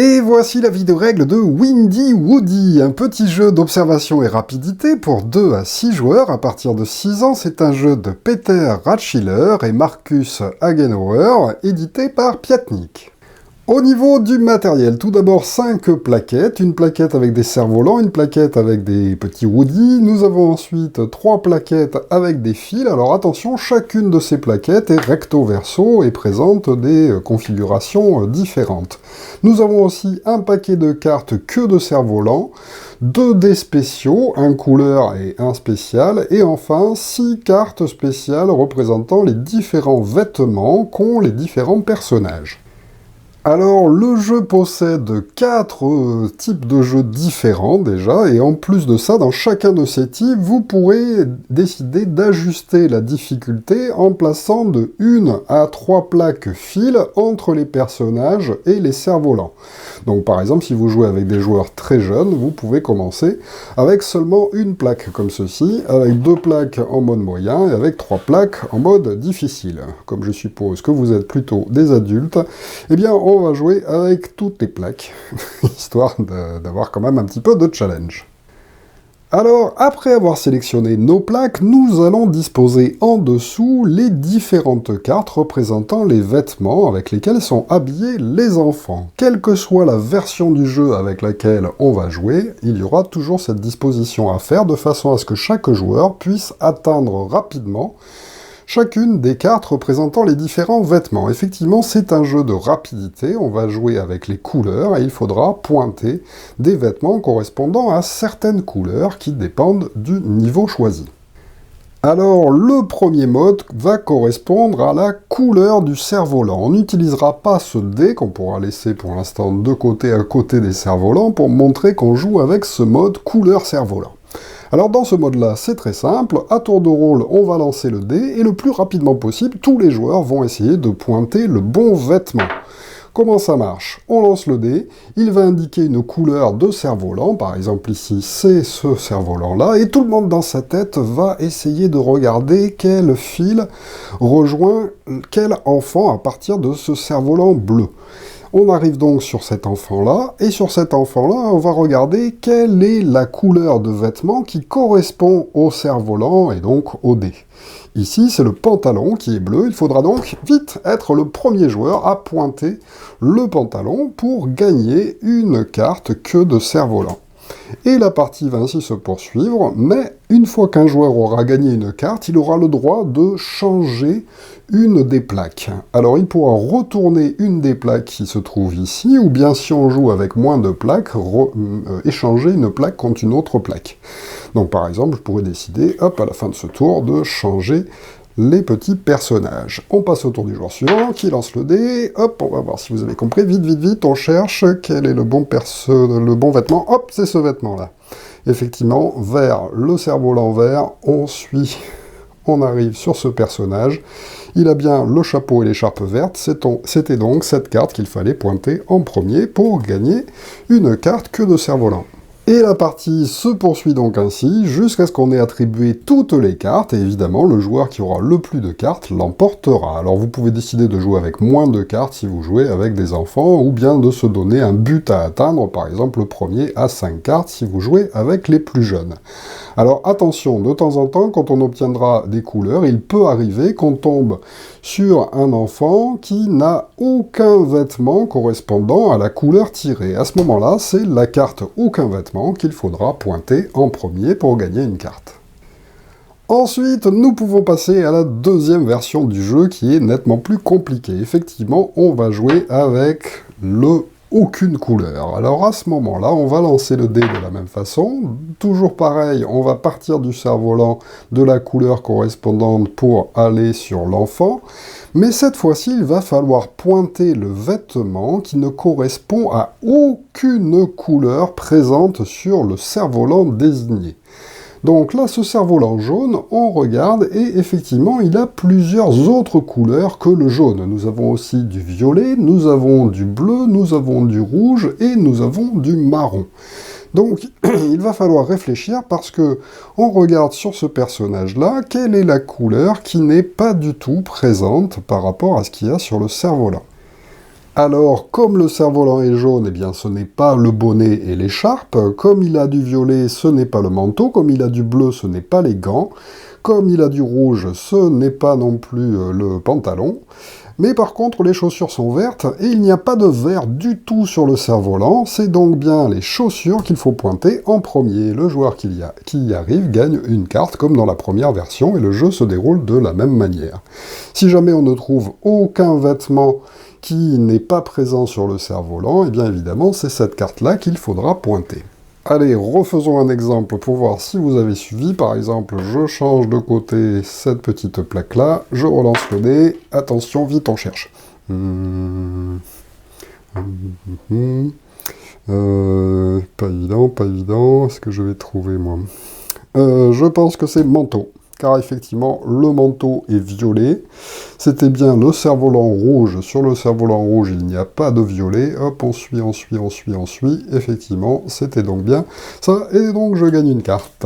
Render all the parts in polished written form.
Et voici la vidéo règle de Windy Woody, un petit jeu d'observation et rapidité pour 2 à 6 joueurs à partir de 6 ans. C'est un jeu de Peter Ratschiller et Marcus Hagenauer, édité par Piatnik. Au niveau du matériel, tout d'abord 5 plaquettes, une plaquette avec des cerfs-volants, une plaquette avec des petits Woody. Nous avons ensuite 3 plaquettes avec des fils. Alors attention, chacune de ces plaquettes est recto-verso et présente des configurations différentes. Nous avons aussi un paquet de cartes que de cerfs-volants, 2 dés spéciaux, un couleur et un spécial, et enfin 6 cartes spéciales représentant les différents vêtements qu'ont les différents personnages. Alors, le jeu possède 4 types de jeux différents déjà, et en plus de ça, dans chacun de ces types, vous pourrez décider d'ajuster la difficulté en plaçant de 1 à 3 plaques fil entre les personnages et les cerfs-volants. Donc par exemple, si vous jouez avec des joueurs très jeunes, vous pouvez commencer avec seulement une plaque comme ceci, avec 2 plaques en mode moyen et avec 3 plaques en mode difficile. Comme je suppose que vous êtes plutôt des adultes, eh bien on va jouer avec toutes les plaques, histoire d'avoir quand même un petit peu de challenge. Alors, après avoir sélectionné nos plaques, nous allons disposer en dessous les différentes cartes représentant les vêtements avec lesquels sont habillés les enfants. Quelle que soit la version du jeu avec laquelle on va jouer, il y aura toujours cette disposition à faire de façon à ce que chaque joueur puisse atteindre rapidement chacune des cartes représentant les différents vêtements. Effectivement, c'est un jeu de rapidité, on va jouer avec les couleurs et il faudra pointer des vêtements correspondant à certaines couleurs qui dépendent du niveau choisi. Alors, le premier mode va correspondre à la couleur du cerf-volant. On n'utilisera pas ce dé qu'on pourra laisser pour l'instant de côté à côté des cerfs-volants pour montrer qu'on joue avec ce mode couleur cerf-volant. Alors dans ce mode-là, c'est très simple, à tour de rôle, on va lancer le dé, et le plus rapidement possible, tous les joueurs vont essayer de pointer le bon vêtement. Comment ça marche? On lance le dé, il va indiquer une couleur de cerf-volant, par exemple ici, c'est ce cerf-volant-là, et tout le monde dans sa tête va essayer de regarder quel fil rejoint quel enfant à partir de ce cerf-volant bleu. On arrive donc sur cet enfant-là, et sur cet enfant-là, on va regarder quelle est la couleur de vêtement qui correspond au cerf-volant et donc au dé. Ici, c'est le pantalon qui est bleu, il faudra donc vite être le premier joueur à pointer le pantalon pour gagner une carte que de cerf-volant. Et la partie va ainsi se poursuivre, mais une fois qu'un joueur aura gagné une carte, il aura le droit de changer une des plaques. Alors il pourra retourner une des plaques qui se trouve ici, ou bien si on joue avec moins de plaques, échanger une plaque contre une autre plaque. Donc par exemple, je pourrais décider, hop, à la fin de ce tour, de changer les petits personnages. On passe au tour du joueur suivant, qui lance le dé, hop, on va voir si vous avez compris, vite, vite, vite, on cherche quel est le bon vêtement, hop, c'est ce vêtement-là. Effectivement, vers le cerf-volant vert, on suit, on arrive sur ce personnage, il a bien le chapeau et l'écharpe verte, c'était donc cette carte qu'il fallait pointer en premier pour gagner une carte que de cerf-volant. Et la partie se poursuit donc ainsi, jusqu'à ce qu'on ait attribué toutes les cartes, et évidemment, le joueur qui aura le plus de cartes l'emportera. Alors vous pouvez décider de jouer avec moins de cartes si vous jouez avec des enfants, ou bien de se donner un but à atteindre, par exemple le premier à 5 cartes si vous jouez avec les plus jeunes. Alors attention, de temps en temps, quand on obtiendra des couleurs, il peut arriver qu'on tombe sur un enfant qui n'a aucun vêtement correspondant à la couleur tirée. À ce moment-là, c'est la carte aucun vêtement qu'il faudra pointer en premier pour gagner une carte. Ensuite, nous pouvons passer à la deuxième version du jeu qui est nettement plus compliquée. Effectivement, on va jouer avec le aucune couleur. Alors à ce moment-là, on va lancer le dé de la même façon. Toujours pareil, on va partir du cerf-volant de la couleur correspondante pour aller sur l'enfant. Mais cette fois-ci, il va falloir pointer le vêtement qui ne correspond à aucune couleur présente sur le cerf-volant désigné. Donc là, ce cerf-volant jaune, on regarde, et effectivement, il a plusieurs autres couleurs que le jaune. Nous avons aussi du violet, nous avons du bleu, nous avons du rouge, et nous avons du marron. Donc, il va falloir réfléchir parce que on regarde sur ce personnage-là, quelle est la couleur qui n'est pas du tout présente par rapport à ce qu'il y a sur le cerf-volant. Alors, comme le cerf-volant est jaune, eh bien, ce n'est pas le bonnet et l'écharpe. Comme il a du violet, ce n'est pas le manteau. Comme il a du bleu, ce n'est pas les gants. Comme il a du rouge, ce n'est pas non plus le pantalon. Mais par contre, les chaussures sont vertes et il n'y a pas de vert du tout sur le cerf-volant. C'est donc bien les chaussures qu'il faut pointer en premier. Le joueur qui y arrive gagne une carte comme dans la première version et le jeu se déroule de la même manière. Si jamais on ne trouve aucun vêtement qui n'est pas présent sur le cerf-volant, et bien évidemment, c'est cette carte-là qu'il faudra pointer. Allez, refaisons un exemple pour voir si vous avez suivi. Par exemple, je change de côté cette petite plaque-là, je relance le dé, attention, vite on cherche. Pas évident, pas évident, est-ce que je vais trouver moi je pense que c'est manteau. Car effectivement, le manteau est violet. C'était bien le cerf-volant rouge. Sur le cerf-volant rouge, il n'y a pas de violet. Hop, on suit, on suit, on suit, on suit. Effectivement, c'était donc bien ça. Et donc, je gagne une carte.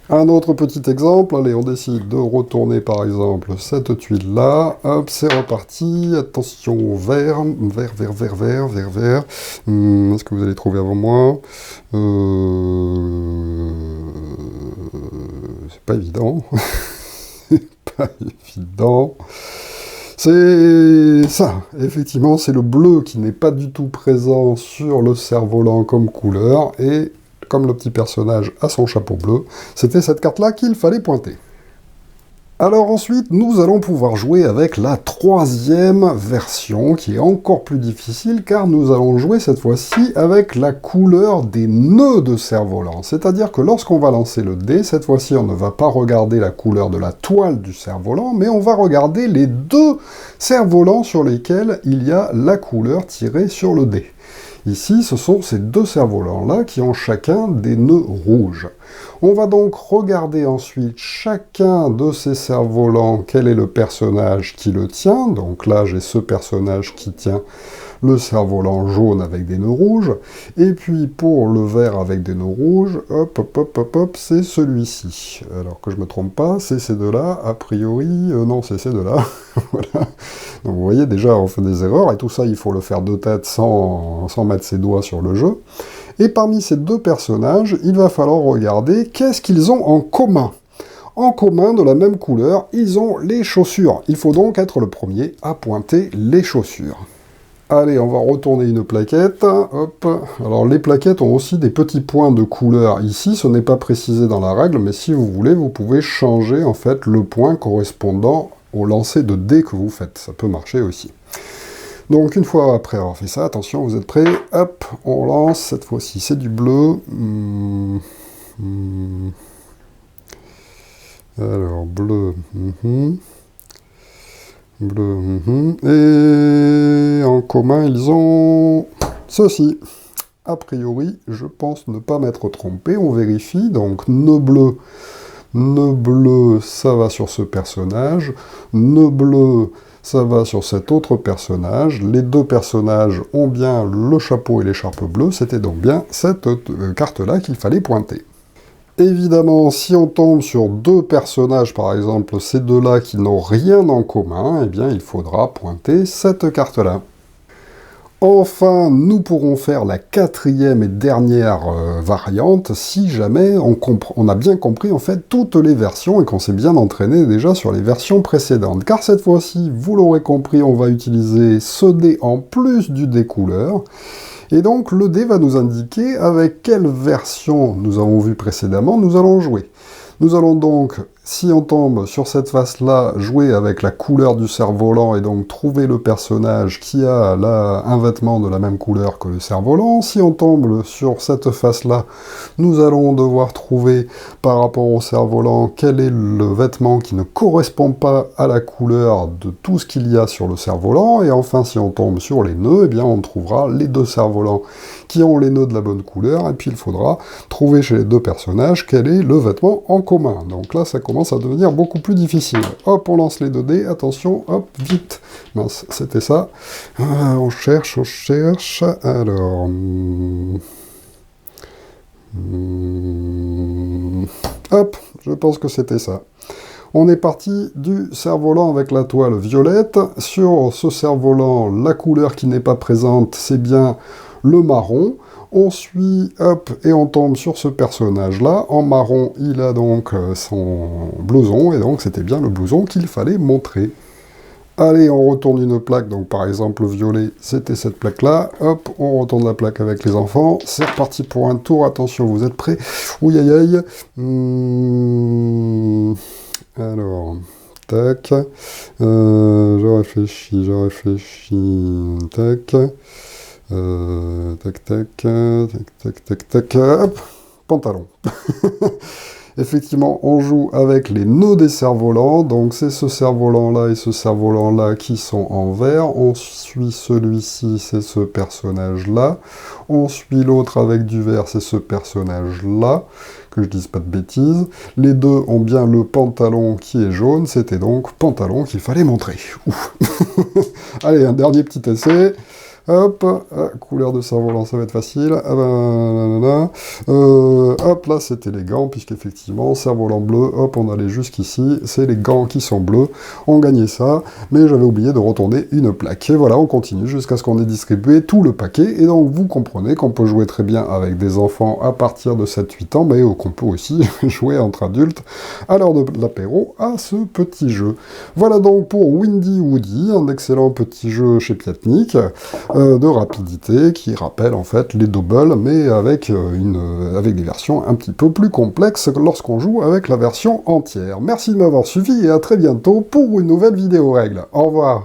Un autre petit exemple. Allez, on décide de retourner, par exemple, cette tuile-là. Hop, c'est reparti. Attention, vert, vert, vert, vert, vert, vert, vert. Est-ce que vous allez trouver avant moi c'est pas évident. C'est pas évident. C'est ça, effectivement, c'est le bleu qui n'est pas du tout présent sur le cerf-volant comme couleur, et comme le petit personnage a son chapeau bleu, c'était cette carte-là qu'il fallait pointer. Alors ensuite, nous allons pouvoir jouer avec la troisième version, qui est encore plus difficile, car nous allons jouer cette fois-ci avec la couleur des nœuds de cerf-volant. C'est-à-dire que lorsqu'on va lancer le dé, cette fois-ci, on ne va pas regarder la couleur de la toile du cerf-volant, mais on va regarder les deux cerfs-volants sur lesquels il y a la couleur tirée sur le dé. Ici, ce sont ces deux cerfs-volants-là qui ont chacun des nœuds rouges. On va donc regarder ensuite chacun de ces cerfs-volants, quel est le personnage qui le tient. Donc là, j'ai ce personnage qui tient le cerf-volant jaune avec des nœuds rouges. Et puis pour le vert avec des nœuds rouges, hop, hop, hop, hop, hop, c'est celui-ci. Alors que je me trompe pas, c'est ces deux-là, a priori, non, c'est ces deux-là. Voilà. Donc vous voyez, déjà, on fait des erreurs, et tout ça, il faut le faire de tête sans mettre ses doigts sur le jeu. Et parmi ces deux personnages, il va falloir regarder qu'est-ce qu'ils ont en commun. En commun, de la même couleur, ils ont les chaussures. Il faut donc être le premier à pointer les chaussures. Allez, on va retourner une plaquette. Hop. Alors, les plaquettes ont aussi des petits points de couleur. Ici, ce n'est pas précisé dans la règle, mais si vous voulez, vous pouvez changer, en fait, le point correspondant au lancer de dés que vous faites. Ça peut marcher aussi. Donc, une fois après avoir fait ça, attention, vous êtes prêts? Hop, on lance. Cette fois-ci, c'est du bleu. Alors, bleu. Bleu. Et en commun, ils ont ceci. A priori, je pense ne pas m'être trompé. On vérifie. Donc, nœud bleu, ça va sur ce personnage. Nœud bleu, ça va sur cet autre personnage. Les deux personnages ont bien le chapeau et l'écharpe bleue. C'était donc bien cette carte-là qu'il fallait pointer. Évidemment, si on tombe sur deux personnages, par exemple, ces deux-là qui n'ont rien en commun, eh bien, il faudra pointer cette carte-là. Enfin, nous pourrons faire la quatrième et dernière variante si jamais on a bien compris en fait toutes les versions et qu'on s'est bien entraîné déjà sur les versions précédentes. Car cette fois-ci, vous l'aurez compris, on va utiliser ce dé en plus du dé couleur. Et donc le dé va nous indiquer avec quelle version nous avons vu précédemment nous allons jouer. Nous allons donc, si on tombe sur cette face-là, jouer avec la couleur du cerf-volant et donc trouver le personnage qui a un vêtement de la même couleur que le cerf-volant. Si on tombe sur cette face-là, nous allons devoir trouver par rapport au cerf-volant quel est le vêtement qui ne correspond pas à la couleur de tout ce qu'il y a sur le cerf-volant. Et enfin, si on tombe sur les nœuds, eh bien on trouvera les deux cerfs-volants qui ont les nœuds de la bonne couleur. Et puis il faudra trouver chez les deux personnages quel est le vêtement en commun. Donc là, ça commence à devenir beaucoup plus difficile. Hop, on lance les 2 dés, attention, hop, vite. Mince, c'était ça. On cherche, alors... hop, je pense que c'était ça. On est parti du cerf-volant avec la toile violette. Sur ce cerf-volant, la couleur qui n'est pas présente, c'est bien le marron. On suit, hop, et on tombe sur ce personnage-là. En marron, il a donc son blouson, et donc c'était bien le blouson qu'il fallait montrer. Allez, on retourne une plaque, donc par exemple le violet, c'était cette plaque-là. Hop, on retourne la plaque avec les enfants. C'est reparti pour un tour, attention, vous êtes prêts? Ouh aïe aïe. Alors, tac. Je réfléchis. Tac. Tac. Hop, pantalon. Effectivement, on joue avec les nœuds des cerfs-volants, donc c'est ce cerf-volant-là et ce cerf-volant-là qui sont en vert. On suit celui-ci, c'est ce personnage-là. On suit l'autre avec du vert, c'est ce personnage-là, que je dise pas de bêtises. Les deux ont bien le pantalon qui est jaune, c'était donc pantalon qu'il fallait montrer. Ouf. Allez, un dernier petit essai. Hop, couleur de cerf-volant, ça va être facile. Hop, là c'était les gants, puisqu'effectivement, cerf-volant bleu, hop, on allait jusqu'ici, c'est les gants qui sont bleus. On gagnait ça, mais j'avais oublié de retourner une plaque. Et voilà, on continue jusqu'à ce qu'on ait distribué tout le paquet. Et donc, vous comprenez qu'on peut jouer très bien avec des enfants à partir de 7-8 ans, mais qu'on peut aussi jouer entre adultes à l'heure de l'apéro à ce petit jeu. Voilà donc pour Windy Woody, un excellent petit jeu chez Piatnik. De rapidité qui rappelle en fait les doubles mais avec des versions un petit peu plus complexes lorsqu'on joue avec la version entière. Merci de m'avoir suivi et à très bientôt pour une nouvelle vidéo règle. Au revoir.